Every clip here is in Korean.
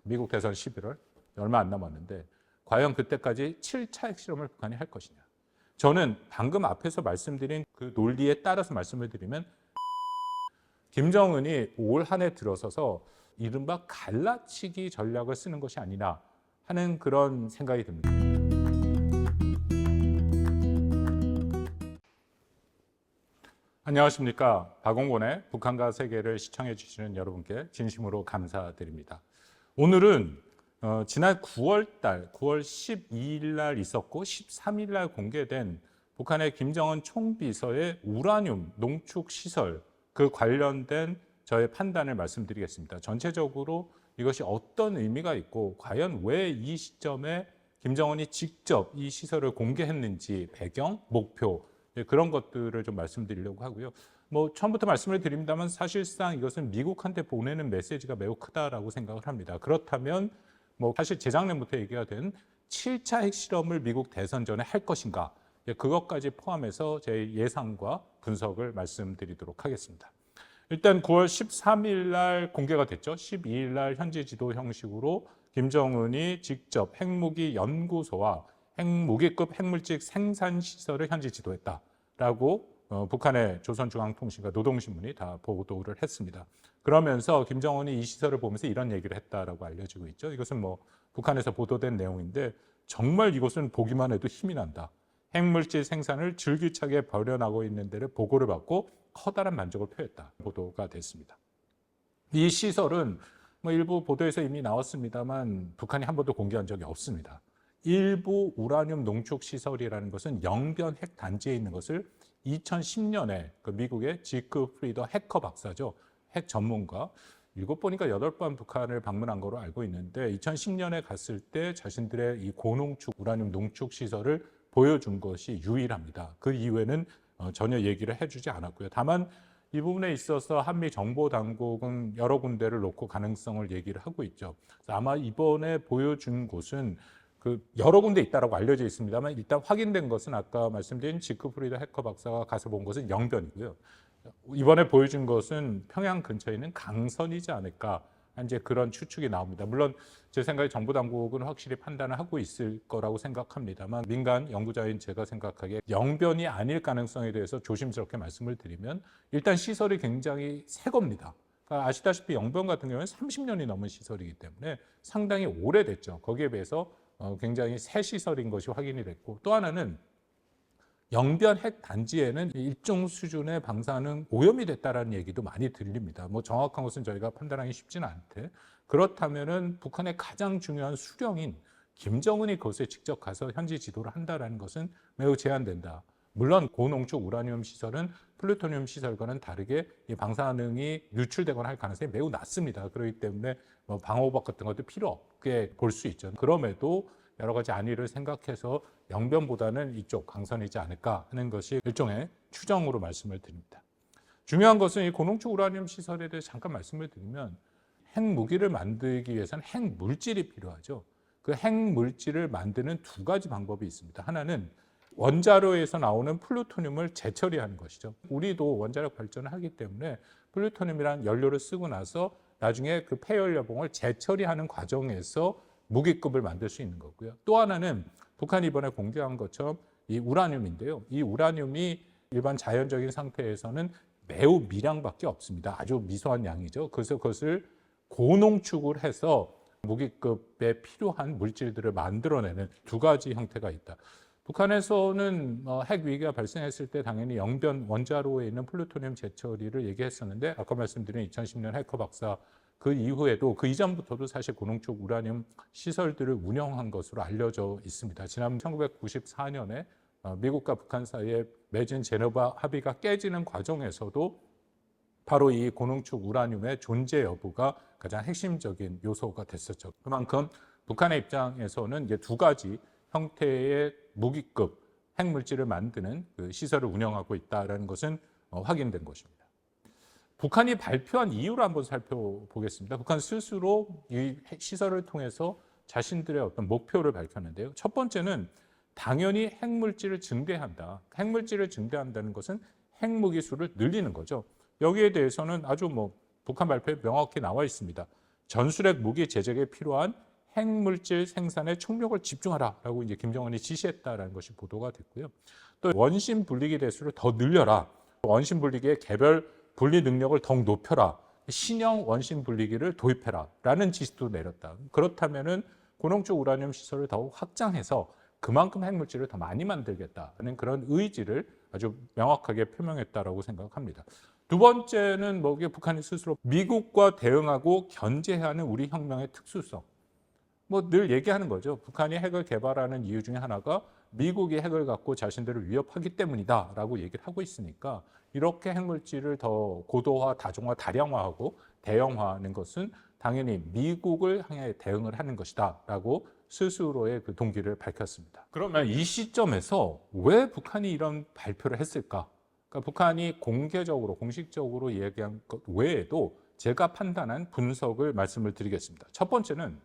미국 대선 11월 얼마 안 남았는데 과연 그때까지 7차 핵실험을 북한이 할 것이냐. 저는 방금 앞에서 말씀드린 그 논리에 따라서 말씀을 드리면 김정은이 올 한 해 들어서서 이른바 갈라치기 전략을 쓰는 것이 아니냐 하는 그런 생각이 듭니다. 안녕하십니까. 박홍곤의 북한과 세계를 시청해 주시는 여러분께 진심으로 감사드립니다. 오늘은 지난 9월 12일 날 있었고 13일 날 공개된 북한의 김정은 총비서의 우라늄 농축 시설 그 관련된 저의 판단을 말씀드리겠습니다. 전체적으로 이것이 어떤 의미가 있고 과연 왜 이 시점에 김정은이 직접 이 시설을 공개했는지 배경, 목표 그런 것들을 좀 말씀드리려고 하고요. 처음부터 말씀을 드립니다만 사실상 이것은 미국한테 보내는 메시지가 매우 크다라고 생각을 합니다. 그렇다면 사실 재작년부터 얘기가 된 7차 핵실험을 미국 대선 전에 할 것인가 그것까지 포함해서 제 예상과 분석을 말씀드리도록 하겠습니다. 일단 9월 13일 날 공개가 됐죠. 12일 날 현지 지도 형식으로 김정은이 직접 핵무기 연구소와 핵무기급 핵물질 생산 시설을 현지 지도했다라고 북한의 조선중앙통신과 노동신문이 다 보도를 했습니다. 그러면서 김정은이 이 시설을 보면서 이런 얘기를 했다라고 알려지고 있죠. 이것은 북한에서 보도된 내용인데 정말 이것은 보기만 해도 힘이 난다. 핵물질 생산을 줄기차게 벌여나가고 있는 데를 보고를 받고 커다란 만족을 표했다. 보도가 됐습니다. 이 시설은 일부 보도에서 이미 나왔습니다만 북한이 한 번도 공개한 적이 없습니다. 일부 우라늄 농축 시설이라는 것은 영변 핵 단지에 있는 것을 2010년에 그 미국의 지크 프리더 해커 박사죠. 핵 전문가. 7번인가 8번 북한을 방문한 거로 알고 있는데 2010년에 갔을 때 자신들의 이 고농축 우라늄 농축 시설을 보여준 것이 유일합니다. 그 이후에는 전혀 얘기를 해주지 않았고요. 다만 이 부분에 있어서 한미 정보 당국은 여러 군데를 놓고 가능성을 얘기를 하고 있죠. 아마 이번에 보여준 곳은 여러 군데 있다라고 알려져 있습니다만 일단 확인된 것은 아까 말씀드린 지크 프리더 해커 박사가 가서 본 것은 영변이고요. 이번에 보여준 것은 평양 근처에 있는 강선이지 않을까 이제 그런 추측이 나옵니다. 물론 제 생각에 정부 당국은 확실히 판단을 하고 있을 거라고 생각합니다만 민간 연구자인 제가 생각하기에 영변이 아닐 가능성에 대해서 조심스럽게 말씀을 드리면 일단 시설이 굉장히 새 겁니다. 그러니까 아시다시피 영변 같은 경우는 30년이 넘은 시설이기 때문에 상당히 오래됐죠. 거기에 비해서 굉장히 새 시설인 것이 확인이 됐고 또 하나는 영변 핵 단지에는 일정 수준의 방사능 오염이 됐다라는 얘기도 많이 들립니다. 정확한 것은 저희가 판단하기 쉽지는 않대. 그렇다면은 북한의 가장 중요한 수령인 김정은이 그것에 직접 가서 현지 지도를 한다라는 것은 매우 제한된다. 물론 고농축 우라늄 시설은 플루토늄 시설과는 다르게 이 방사능이 유출되거나 할 가능성이 매우 낮습니다. 그렇기 때문에 방호복 같은 것도 필요 없게 볼 수 있죠. 그럼에도 여러 가지 안위를 생각해서 영변보다는 이쪽 강선이지 않을까 하는 것이 일종의 추정으로 말씀을 드립니다. 중요한 것은 이 고농축 우라늄 시설에 대해서 잠깐 말씀을 드리면 핵무기를 만들기 위해서는 핵물질이 필요하죠. 그 핵물질을 만드는 두 가지 방법이 있습니다. 하나는 원자로에서 나오는 플루토늄을 재처리하는 것이죠. 우리도 원자력 발전을 하기 때문에 플루토늄이라는 연료를 쓰고 나서 나중에 그 폐연료봉을 재처리하는 과정에서 무기급을 만들 수 있는 거고요. 또 하나는 북한이 이번에 공개한 것처럼 이 우라늄인데요. 이 우라늄이 일반 자연적인 상태에서는 매우 미량밖에 없습니다. 아주 미소한 양이죠. 그래서 그것을 고농축을 해서 무기급에 필요한 물질들을 만들어내는 두 가지 형태가 있다. 북한에서는 핵 위기가 발생했을 때 당연히 영변 원자로에 있는 플루토늄 재처리를 얘기했었는데 아까 말씀드린 2010년 해커 박사 그 이후에도 그 이전부터도 사실 고농축 우라늄 시설들을 운영한 것으로 알려져 있습니다. 지난 1994년에 미국과 북한 사이에 맺은 제네바 합의가 깨지는 과정에서도 바로 이 고농축 우라늄의 존재 여부가 가장 핵심적인 요소가 됐었죠. 그만큼 북한의 입장에서는 이제 두 가지 형태의 무기급 핵물질을 만드는 그 시설을 운영하고 있다는 것은 확인된 것입니다. 북한이 발표한 이유를 한번 살펴보겠습니다. 북한 스스로 이 시설을 통해서 자신들의 어떤 목표를 밝혔는데요. 첫 번째는 당연히 핵물질을 증대한다. 핵물질을 증대한다는 것은 핵무기 수를 늘리는 거죠. 여기에 대해서는 아주 북한 발표에 명확히 나와 있습니다. 전술핵 무기 제작에 필요한 핵물질 생산에 총력을 집중하라라고 이제 김정은이 지시했다라는 것이 보도가 됐고요. 또 원심 분리기 대수를 더 늘려라. 원심 분리기의 개별 분리 능력을 더욱 높여라. 신형 원심 분리기를 도입해라라는 지시도 내렸다. 그렇다면은 고농축 우라늄 시설을 더욱 확장해서 그만큼 핵물질을 더 많이 만들겠다는 그런 의지를 아주 명확하게 표명했다라고 생각합니다. 두 번째는 이게 북한이 스스로 미국과 대응하고 견제해야 하는 우리 혁명의 특수성. 늘 얘기하는 거죠. 북한이 핵을 개발하는 이유 중에 하나가 미국이 핵을 갖고 자신들을 위협하기 때문이다라고 얘기를 하고 있으니까 이렇게 핵물질을 더 고도화, 다종화, 다량화하고 대형화하는 것은 당연히 미국을 향해 대응을 하는 것이다라고 스스로의 그 동기를 밝혔습니다. 그러면 이 시점에서 왜 북한이 이런 발표를 했을까? 그러니까 북한이 공개적으로, 공식적으로 얘기한 것 외에도 제가 판단한 분석을 말씀을 드리겠습니다. 첫 번째는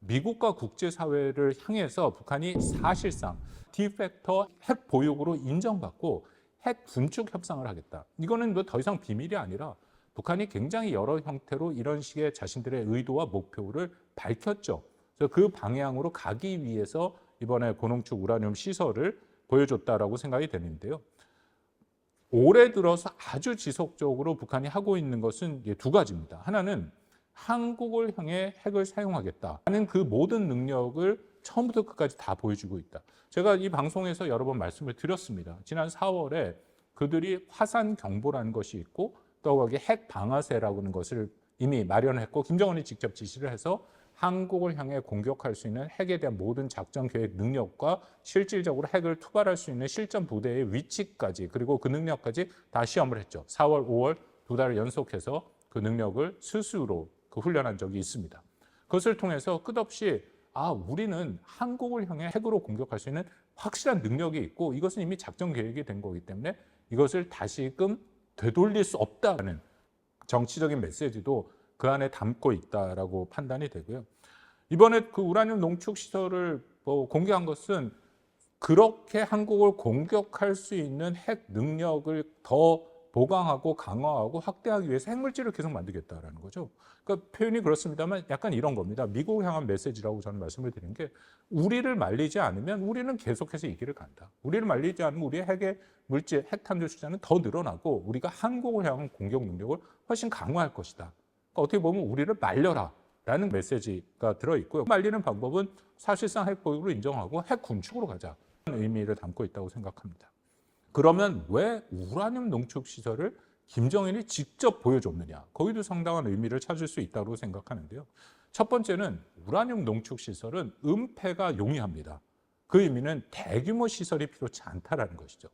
미국과 국제사회를 향해서 북한이 사실상 디팩터 핵 보유국으로 인정받고 핵 군축 협상을 하겠다. 이거는 더 이상 비밀이 아니라 북한이 굉장히 여러 형태로 이런 식의 자신들의 의도와 목표를 밝혔죠. 그래서 그 방향으로 가기 위해서 이번에 고농축 우라늄 시설을 보여줬다라고 생각이 되는데요. 올해 들어서 아주 지속적으로 북한이 하고 있는 것은 두 가지입니다. 하나는 한국을 향해 핵을 사용하겠다는 그 모든 능력을 처음부터 끝까지 다 보여주고 있다. 제가 이 방송에서 여러 번 말씀을 드렸습니다. 지난 4월에 그들이 화산 경보라는 것이 있고 또 거기 핵 방아쇠라고 하는 것을 이미 마련했고 김정은이 직접 지시를 해서 한국을 향해 공격할 수 있는 핵에 대한 모든 작전 계획 능력과 실질적으로 핵을 투발할 수 있는 실전 부대의 위치까지 그리고 그 능력까지 다 시험을 했죠. 4월, 5월 두 달을 연속해서 그 능력을 스스로 훈련한 적이 있습니다. 그것을 통해서 끝없이 우리는 한국을 향해 핵으로 공격할 수 있는 확실한 능력이 있고 이것은 이미 작전 계획이 된 거기 때문에 이것을 다시금 되돌릴 수 없다는 정치적인 메시지도 그 안에 담고 있다라고 판단이 되고요. 이번에 그 우라늄 농축 시설을 공개한 것은 그렇게 한국을 공격할 수 있는 핵 능력을 더 보강하고 강화하고 확대하기 위해서 핵물질을 계속 만들겠다라는 거죠. 그러니까 표현이 그렇습니다만 약간 이런 겁니다. 미국을 향한 메시지라고 저는 말씀을 드린 게 우리를 말리지 않으면 우리는 계속해서 이 길을 간다. 우리를 말리지 않으면 우리의 핵의 물질, 핵탄두 숫자는 더 늘어나고 우리가 한국을 향한 공격 능력을 훨씬 강화할 것이다. 그러니까 어떻게 보면 우리를 말려라 라는 메시지가 들어있고요. 말리는 방법은 사실상 핵 보유국으로 인정하고 핵 군축으로 가자 라는 의미를 담고 있다고 생각합니다. 그러면 왜 우라늄 농축 시설을 김정은이 직접 보여줬느냐? 거기도 상당한 의미를 찾을 수 있다고 생각하는데요. 첫 번째는 우라늄 농축 시설은 은폐가 용이합니다. 그 의미는 대규모 시설이 필요치 않다라는 것이죠.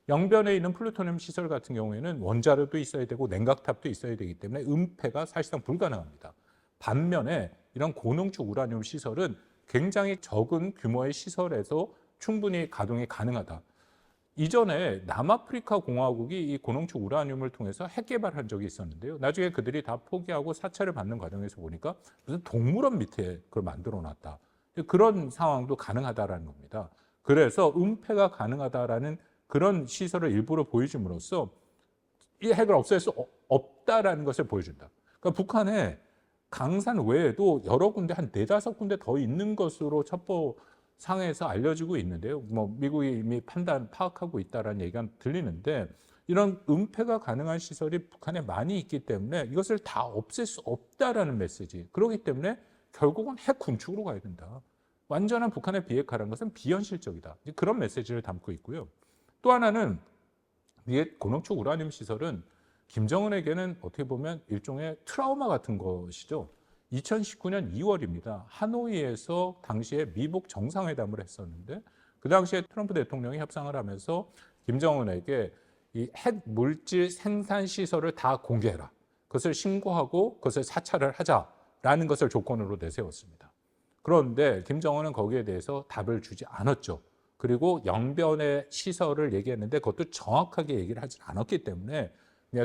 영변에 있는 플루토늄 시설 같은 경우에는 원자로도 있어야 되고 냉각탑도 있어야 되기 때문에 은폐가 사실상 불가능합니다. 반면에 이런 고농축 우라늄 시설은 굉장히 적은 규모의 시설에서 충분히 가동이 가능하다. 이전에 남아프리카 공화국이 이 고농축 우라늄을 통해서 핵 개발한 적이 있었는데요. 나중에 그들이 다 포기하고 사찰을 받는 과정에서 보니까 무슨 동물원 밑에 그걸 만들어 놨다. 그런 상황도 가능하다라는 겁니다. 그래서 은폐가 가능하다라는 그런 시설을 일부러 보여줌으로써 이 핵을 없앨 수 없다라는 것을 보여준다. 그러니까 북한에 강산 외에도 여러 군데 한 4-5군데 더 있는 것으로 첩보 상에서 알려지고 있는데요. 미국이 이미 파악하고 있다라는 얘기가 들리는데 이런 은폐가 가능한 시설이 북한에 많이 있기 때문에 이것을 다 없앨 수 없다라는 메시지. 그렇기 때문에 결국은 핵 군축으로 가야 된다. 완전한 북한의 비핵화라는 것은 비현실적이다. 그런 메시지를 담고 있고요. 또 하나는 고농축 우라늄 시설은 김정은에게는 어떻게 보면 일종의 트라우마 같은 것이죠. 2019년 2월입니다. 하노이에서 당시에 미북 정상회담을 했었는데 그 당시에 트럼프 대통령이 협상을 하면서 김정은에게 이 핵 물질 생산 시설을 다 공개해라. 그것을 신고하고 그것을 사찰을 하자라는 것을 조건으로 내세웠습니다. 그런데 김정은은 거기에 대해서 답을 주지 않았죠. 그리고 영변의 시설을 얘기했는데 그것도 정확하게 얘기를 하지 않았기 때문에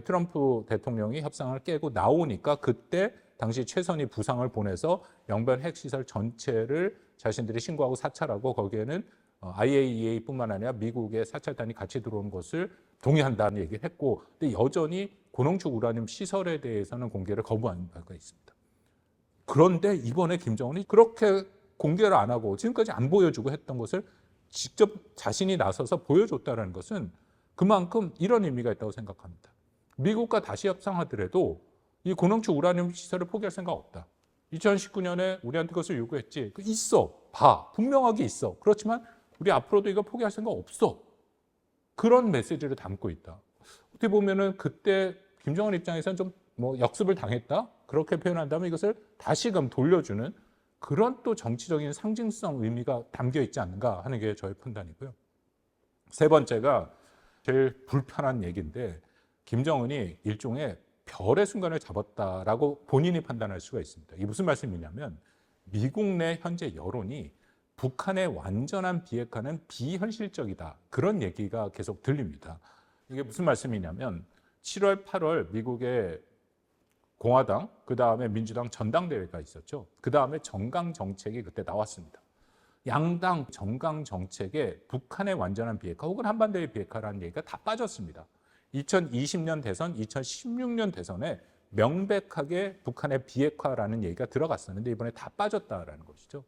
트럼프 대통령이 협상을 깨고 나오니까 그때 당시 최선희 부상을 보내서 영변 핵시설 전체를 자신들이 신고하고 사찰하고 거기에는 IAEA뿐만 아니라 미국의 사찰단이 같이 들어오는 것을 동의한다는 얘기를 했고 근데 여전히 고농축 우라늄 시설에 대해서는 공개를 거부한 바가 있습니다. 그런데 이번에 김정은이 그렇게 공개를 안 하고 지금까지 안 보여주고 했던 것을 직접 자신이 나서서 보여줬다는 것은 그만큼 이런 의미가 있다고 생각합니다. 미국과 다시 협상하더라도 이 고농축 우라늄 시설을 포기할 생각 없다. 2019년에 우리한테 그것을 요구했지. 있어. 봐. 분명하게 있어. 그렇지만 우리 앞으로도 이거 포기할 생각 없어. 그런 메시지를 담고 있다. 어떻게 보면은 그때 김정은 입장에서는 좀 역습을 당했다. 그렇게 표현한다면 이것을 다시금 돌려주는 그런 또 정치적인 상징성 의미가 담겨 있지 않는가 하는 게 저의 판단이고요. 세 번째가 제일 불편한 얘기인데 김정은이 일종의 별의 순간을 잡았다라고 본인이 판단할 수가 있습니다. 이게 무슨 말씀이냐면 미국 내 현재 여론이 북한의 완전한 비핵화는 비현실적이다. 그런 얘기가 계속 들립니다. 이게 무슨 말씀이냐면 7월, 8월 미국의 공화당, 그다음에 민주당 전당대회가 있었죠. 그다음에 정강 정책이 그때 나왔습니다. 양당 정강 정책에 북한의 완전한 비핵화 혹은 한반도의 비핵화라는 얘기가 다 빠졌습니다. 2020년 대선, 2016년 대선에 명백하게 북한의 비핵화라는 얘기가 들어갔었는데 이번에 다 빠졌다라는 것이죠.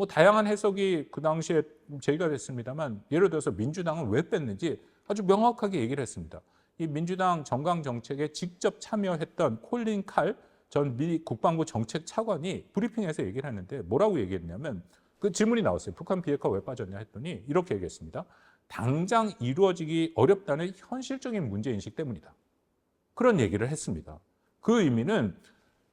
다양한 해석이 그 당시에 제기가 됐습니다만 예를 들어서 민주당은 왜 뺐는지 아주 명확하게 얘기를 했습니다. 이 민주당 정강 정책에 직접 참여했던 콜린 칼 전 미 국방부 정책 차관이 브리핑에서 얘기를 했는데 뭐라고 얘기했냐면 그 질문이 나왔어요. 북한 비핵화 왜 빠졌냐 했더니 이렇게 얘기했습니다. 당장 이루어지기 어렵다는 현실적인 문제인식 때문이다. 그런 얘기를 했습니다. 그 의미는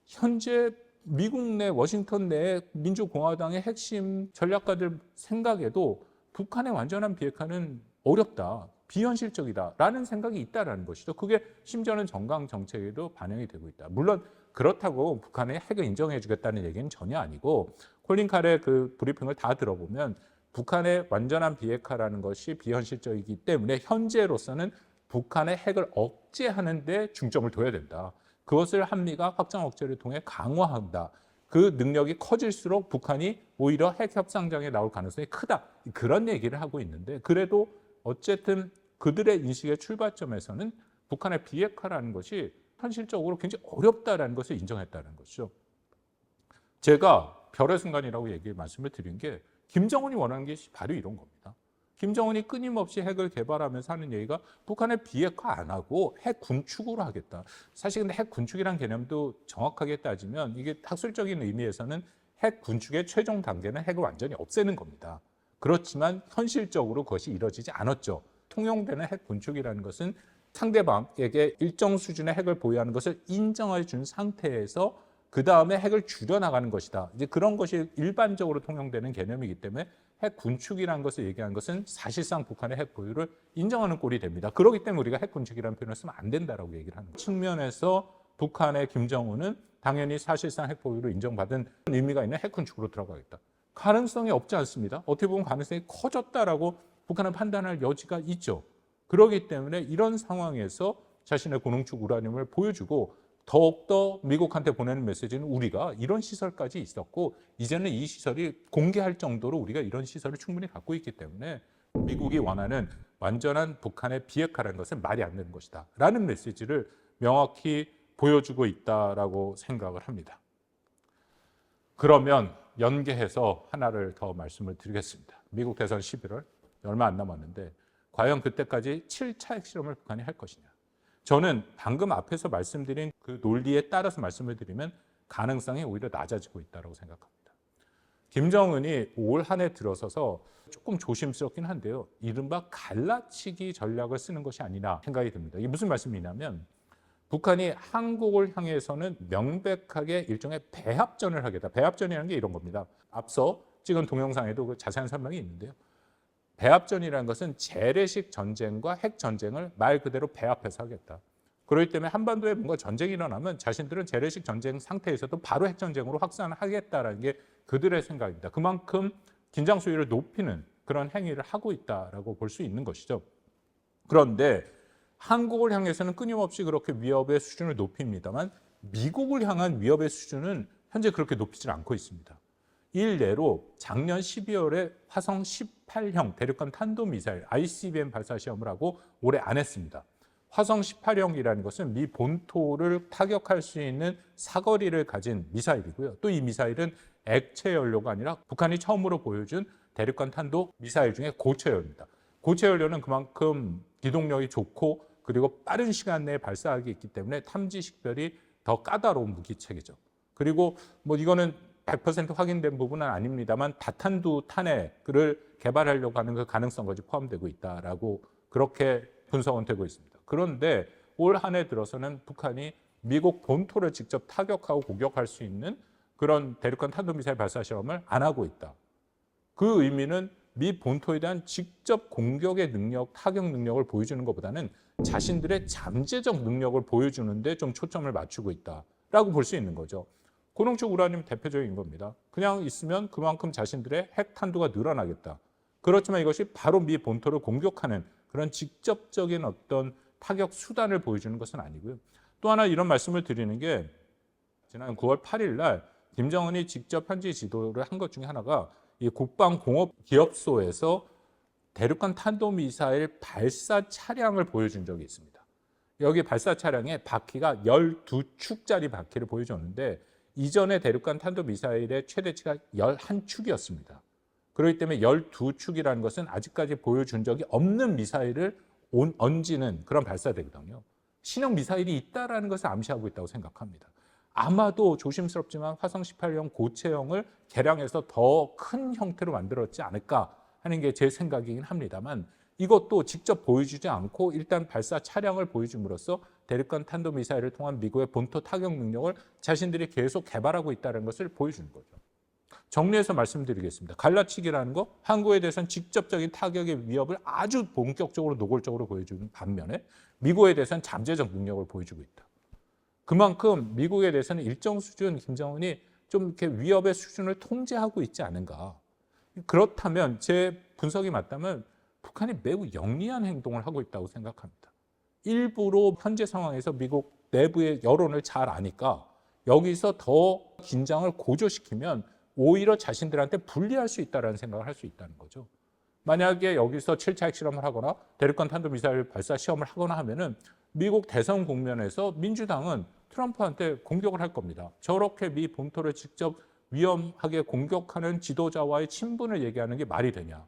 현재 미국 내 워싱턴 내 민주공화당의 핵심 전략가들 생각에도 북한의 완전한 비핵화는 어렵다. 비현실적이다라는 생각이 있다라는 것이죠. 그게 심지어는 정강 정책에도 반영이 되고 있다. 물론 그렇다고 북한의 핵을 인정해 주겠다는 얘기는 전혀 아니고 콜린 칼의 그 브리핑을 다 들어보면 북한의 완전한 비핵화라는 것이 비현실적이기 때문에 현재로서는 북한의 핵을 억제하는 데 중점을 둬야 된다. 그것을 한미가 확장 억제를 통해 강화한다. 그 능력이 커질수록 북한이 오히려 핵 협상장에 나올 가능성이 크다. 그런 얘기를 하고 있는데 그래도 어쨌든 그들의 인식의 출발점에서는 북한의 비핵화라는 것이 현실적으로 굉장히 어렵다라는 것을 인정했다는 것이죠. 제가 별의 순간이라고 말씀을 드린 게 김정은이 원하는 게 바로 이런 겁니다. 김정은이 끊임없이 핵을 개발하면서 하는 얘기가 북한의 비핵화 안 하고 핵 군축으로 하겠다. 사실 근데 핵 군축이라는 개념도 정확하게 따지면 이게 학술적인 의미에서는 핵 군축의 최종 단계는 핵을 완전히 없애는 겁니다. 그렇지만 현실적으로 그것이 이루어지지 않았죠. 통용되는 핵 군축이라는 것은 상대방에게 일정 수준의 핵을 보유하는 것을 인정해 준 상태에서 그 다음에 핵을 줄여나가는 것이다. 이제 그런 것이 일반적으로 통용되는 개념이기 때문에 핵 군축이라는 것을 얘기하는 것은 사실상 북한의 핵 보유를 인정하는 꼴이 됩니다. 그렇기 때문에 우리가 핵 군축이라는 표현을 쓰면 안 된다라고 얘기를 하는 거예요. 측면에서 북한의 김정은은 당연히 사실상 핵 보유를 인정받은 의미가 있는 핵 군축으로 들어가겠다. 가능성이 없지 않습니다. 어떻게 보면 가능성이 커졌다라고 북한은 판단할 여지가 있죠. 그렇기 때문에 이런 상황에서 자신의 고농축 우라늄을 보여주고 더욱더 미국한테 보내는 메시지는 우리가 이런 시설까지 있었고 이제는 이 시설이 공개할 정도로 우리가 이런 시설을 충분히 갖고 있기 때문에 미국이 원하는 완전한 북한의 비핵화라는 것은 말이 안 되는 것이다 라는 메시지를 명확히 보여주고 있다라고 생각을 합니다. 그러면 연계해서 하나를 더 말씀을 드리겠습니다. 미국 대선 11월 얼마 안 남았는데 과연 그때까지 7차 핵실험을 북한이 할 것이냐. 저는 방금 앞에서 말씀드린 그 논리에 따라서 말씀을 드리면 가능성이 오히려 낮아지고 있다고 생각합니다. 김정은이 올 한 해 들어서서 조금 조심스럽긴 한데요. 이른바 갈라치기 전략을 쓰는 것이 아니나 생각이 듭니다. 이게 무슨 말씀이냐면 북한이 한국을 향해서는 명백하게 일종의 배합전을 하겠다. 배합전이라는 게 이런 겁니다. 앞서 찍은 동영상에도 그 자세한 설명이 있는데요. 배합전이라는 것은 재래식 전쟁과 핵 전쟁을 말 그대로 배합해서 하겠다. 그렇기 때문에 한반도에 뭔가 전쟁이 일어나면 자신들은 재래식 전쟁 상태에서도 바로 핵 전쟁으로 확산하겠다라는 게 그들의 생각입니다. 그만큼 긴장 수위를 높이는 그런 행위를 하고 있다라고 볼 수 있는 것이죠. 그런데 한국을 향해서는 끊임없이 그렇게 위협의 수준을 높입니다만 미국을 향한 위협의 수준은 현재 그렇게 높이질 않고 있습니다. 일례로 작년 12월에 화성 18형 대륙간 탄도미사일 ICBM 발사 시험을 하고 올해 안 했습니다. 화성 18형이라는 것은 미 본토를 타격할 수 있는 사거리를 가진 미사일이고요. 또 이 미사일은 액체 연료가 아니라 북한이 처음으로 보여준 대륙간 탄도 미사일 중에 고체 연료입니다. 고체 연료는 그만큼 기동력이 좋고 그리고 빠른 시간 내에 발사하기 있기 때문에 탐지 식별이 더 까다로운 무기체계죠. 그리고 뭐 이거는 100% 확인된 부분은 아닙니다만 다탄두 탄핵을 개발하려고 하는 그 가능성까지 포함되고 있다라고 그렇게 분석은 되고 있습니다. 그런데 올 한 해 들어서는 북한이 미국 본토를 직접 타격하고 공격할 수 있는 그런 대륙간 탄도미사일 발사 실험을 안 하고 있다. 그 의미는 미 본토에 대한 직접 공격의 능력, 타격 능력을 보여주는 것보다는 자신들의 잠재적 능력을 보여주는데 좀 초점을 맞추고 있다라고 볼 수 있는 거죠. 고농축 우라늄 대표적인 겁니다. 그냥 있으면 그만큼 자신들의 핵 탄두가 늘어나겠다. 그렇지만 이것이 바로 미 본토를 공격하는 그런 직접적인 어떤 타격 수단을 보여주는 것은 아니고요. 또 하나 이런 말씀을 드리는 게 지난 9월 8일 날 김정은이 직접 현지 지도를 한 것 중에 하나가 이 국방공업기업소에서 대륙간 탄도미사일 발사 차량을 보여준 적이 있습니다. 여기 발사 차량에 바퀴가 12축짜리 바퀴를 보여줬는데 이전에 대륙간 탄도미사일의 최대치가 11축이었습니다. 그렇기 때문에 12축이라는 것은 아직까지 보여준 적이 없는 미사일을 얹는 그런 발사대거든요. 신형 미사일이 있다는 것을 암시하고 있다고 생각합니다. 아마도 조심스럽지만 화성 18형 고체형을 개량해서 더 큰 형태로 만들었지 않을까 하는 게 제 생각이긴 합니다만 이것도 직접 보여주지 않고 일단 발사 차량을 보여줌으로써 대륙간 탄도미사일을 통한 미국의 본토 타격 능력을 자신들이 계속 개발하고 있다는 것을 보여주는 거죠. 정리해서 말씀드리겠습니다. 갈라치기라는 거 한국에 대해서는 직접적인 타격의 위협을 아주 본격적으로 노골적으로 보여주는 반면에 미국에 대해서는 잠재적 능력을 보여주고 있다. 그만큼 미국에 대해서는 일정 수준 김정은이 좀 이렇게 위협의 수준을 통제하고 있지 않은가. 그렇다면 제 분석이 맞다면 북한이 매우 영리한 행동을 하고 있다고 생각합니다. 일부러 현재 상황에서 미국 내부의 여론을 잘 아니까 여기서 더 긴장을 고조시키면 오히려 자신들한테 불리할 수 있다는 생각을 할 수 있다는 거죠. 만약에 여기서 7차 핵실험을 하거나 대륙간 탄도미사일 발사 시험을 하거나 하면은 미국 대선 국면에서 민주당은 트럼프한테 공격을 할 겁니다. 저렇게 미 본토를 직접 위험하게 공격하는 지도자와의 친분을 얘기하는 게 말이 되냐.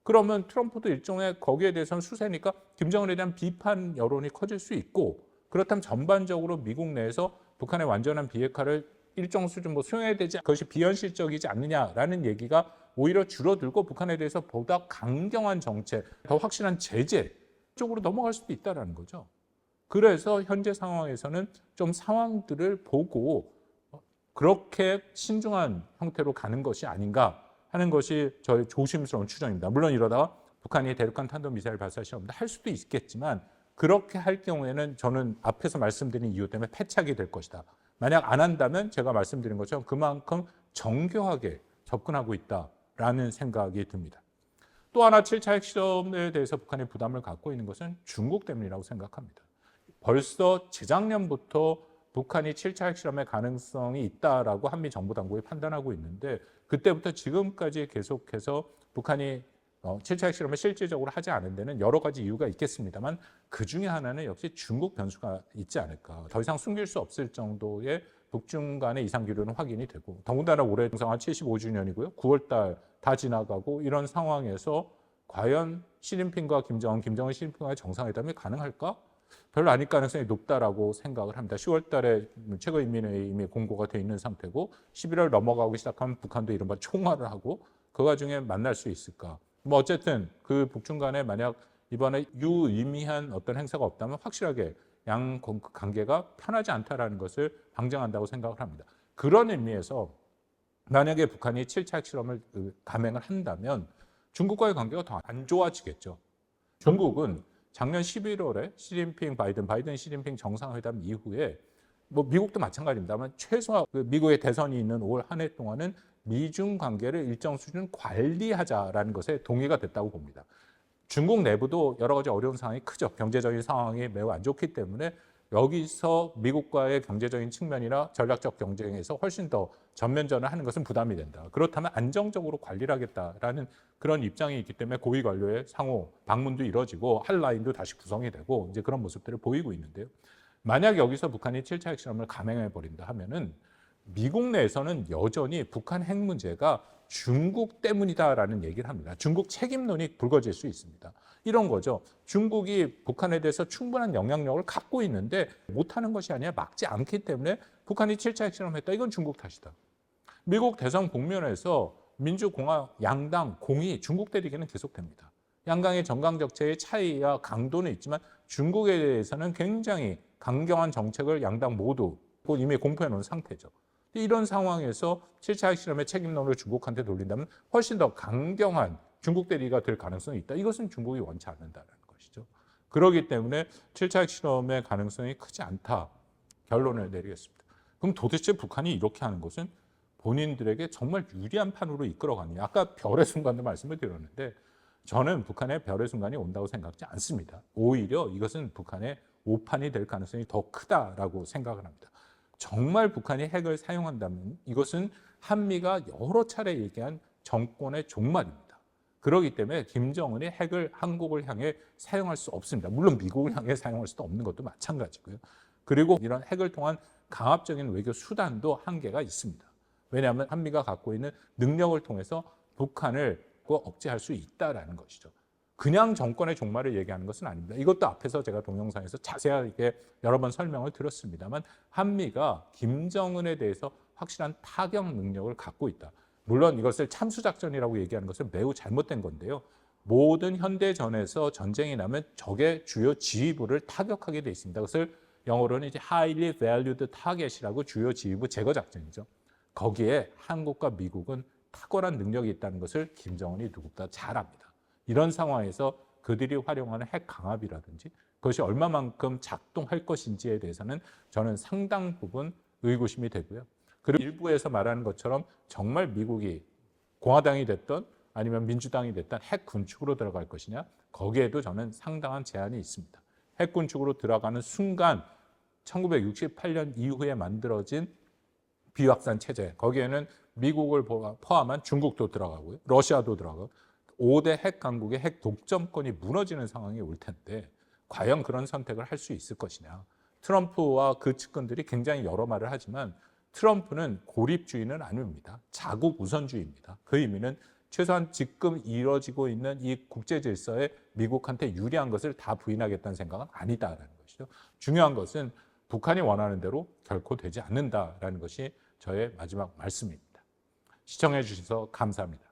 그러면 트럼프도 일종의 거기에 대해서는 수세니까 김정은에 대한 비판 여론이 커질 수 있고 그렇다면 전반적으로 미국 내에서 북한의 완전한 비핵화를 일정 수준 수용해야 되지 그것이 비현실적이지 않느냐라는 얘기가 오히려 줄어들고 북한에 대해서 보다 강경한 정책, 더 확실한 제재 쪽으로 넘어갈 수도 있다는 거죠. 그래서 현재 상황에서는 좀 상황들을 보고 그렇게 신중한 형태로 가는 것이 아닌가 하는 것이 저의 조심스러운 추정입니다. 물론 이러다가 북한이 대륙간 탄도미사일 발사 시험을 할 수도 있겠지만 그렇게 할 경우에는 저는 앞에서 말씀드린 이유 때문에 패착이 될 것이다. 만약 안 한다면 제가 말씀드린 것처럼 그만큼 정교하게 접근하고 있다라는 생각이 듭니다. 또 하나 7차 핵실험에 대해서 북한이 부담을 갖고 있는 것은 중국 때문이라고 생각합니다. 벌써 재작년부터 북한이 7차 핵실험의 가능성이 있다라고 한미 정보당국이 판단하고 있는데 그때부터 지금까지 계속해서 북한이 7차 핵실험을 실질적으로 하지 않은 데는 여러 가지 이유가 있겠습니다만 그중에 하나는 역시 중국 변수가 있지 않을까. 더 이상 숨길 수 없을 정도의 북중 간의 이상 기류는 확인이 되고 더군다나 올해 정상화 75주년이고요. 9월 달 다 지나가고 이런 상황에서 과연 시진핑과 김정은, 시진핑과의 정상회담이 가능할까? 별로 아닐 가능성이 높다라고 생각을 합니다. 10월 달에 최고인민회의 이미 공고가 돼 있는 상태고 11월 넘어가기 시작하면 북한도 이른바 총화를 하고 그 와중에 만날 수 있을까? 뭐 어쨌든 그 북중 간에 만약 이번에 유의미한 어떤 행사가 없다면 확실하게 양 관계가 편하지 않다라는 것을 방증한다고 생각을 합니다. 그런 의미에서 만약에 북한이 7차 핵실험을 감행을 한다면 중국과의 관계가 더 안 좋아지겠죠. 중국은 작년 11월에 바이든 시진핑 정상회담 이후에 뭐 미국도 마찬가지입니다만 최소한 미국의 대선이 있는 올 한 해 동안은 미중 관계를 일정 수준 관리하자라는 것에 동의가 됐다고 봅니다. 중국 내부도 여러 가지 어려운 상황이 크죠. 경제적인 상황이 매우 안 좋기 때문에 여기서 미국과의 경제적인 측면이나 전략적 경쟁에서 훨씬 더 전면전을 하는 것은 부담이 된다. 그렇다면 안정적으로 관리를 하겠다라는 그런 입장이 있기 때문에 고위 관료의 상호 방문도 이루어지고 핫라인도 다시 구성이 되고 이제 그런 모습들을 보이고 있는데요. 만약 여기서 북한이 7차 핵실험을 감행해 버린다 하면은 미국 내에서는 여전히 북한 핵 문제가 중국 때문이다라는 얘기를 합니다. 중국 책임론이 불거질 수 있습니다. 이런 거죠. 중국이 북한에 대해서 충분한 영향력을 갖고 있는데 못하는 것이 아니라 막지 않기 때문에 북한이 7차 핵실험을 했다. 이건 중국 탓이다. 미국 대선 국면에서 민주공화 양당 공이 중국 때리기는 계속됩니다. 양강의 정강정책의 차이와 강도는 있지만 중국에 대해서는 굉장히 강경한 정책을 양당 모두 이미 공표해 놓은 상태죠. 이런 상황에서 7차 핵실험의 책임론을 중국한테 돌린다면 훨씬 더 강경한 중국 대리가 될 가능성이 있다. 이것은 중국이 원치 않는다는 것이죠. 그렇기 때문에 7차 핵실험의 가능성이 크지 않다. 결론을 내리겠습니다. 그럼 도대체 북한이 이렇게 하는 것은 본인들에게 정말 유리한 판으로 이끌어가느냐. 아까 별의 순간도 말씀을 드렸는데 저는 북한의 별의 순간이 온다고 생각하지 않습니다. 오히려 이것은 북한의 오판이 될 가능성이 더 크다라고 생각을 합니다. 정말 북한이 핵을 사용한다면 이것은 한미가 여러 차례 얘기한 정권의 종말입니다. 그렇기 때문에 김정은이 핵을 한국을 향해 사용할 수 없습니다. 물론 미국을 향해 사용할 수도 없는 것도 마찬가지고요. 그리고 이런 핵을 통한 강압적인 외교 수단도 한계가 있습니다. 왜냐하면 한미가 갖고 있는 능력을 통해서 북한을 억제할 수 있다는 것이죠. 그냥 정권의 종말을 얘기하는 것은 아닙니다. 이것도 앞에서 제가 동영상에서 자세하게 여러 번 설명을 드렸습니다만 한미가 김정은에 대해서 확실한 타격 능력을 갖고 있다. 물론 이것을 참수작전이라고 얘기하는 것은 매우 잘못된 건데요. 모든 현대전에서 전쟁이 나면 적의 주요 지휘부를 타격하게 돼 있습니다. 그것을 영어로는 이제 highly valued target이라고 주요 지휘부 제거 작전이죠. 거기에 한국과 미국은 탁월한 능력이 있다는 것을 김정은이 누구보다 잘 압니다. 이런 상황에서 그들이 활용하는 핵 강압이라든지 그것이 얼마만큼 작동할 것인지에 대해서는 저는 상당 부분 의구심이 되고요. 그리고 일부에서 말하는 것처럼 정말 미국이 공화당이 됐던 아니면 민주당이 됐던 핵 군축으로 들어갈 것이냐 거기에도 저는 상당한 제한이 있습니다. 핵 군축으로 들어가는 순간 1968년 이후에 만들어진 비확산 체제 거기에는 미국을 포함한 중국도 들어가고요. 러시아도 들어가고 5대 핵 강국의 핵 독점권이 무너지는 상황이 올 텐데 과연 그런 선택을 할 수 있을 것이냐. 트럼프와 그 측근들이 굉장히 여러 말을 하지만 트럼프는 고립주의는 아닙니다. 자국 우선주의입니다. 그 의미는 최소한 지금 이루어지고 있는 이 국제 질서에 미국한테 유리한 것을 다 부인하겠다는 생각은 아니다라는 것이죠. 중요한 것은 북한이 원하는 대로 결코 되지 않는다라는 것이 저의 마지막 말씀입니다. 시청해 주셔서 감사합니다.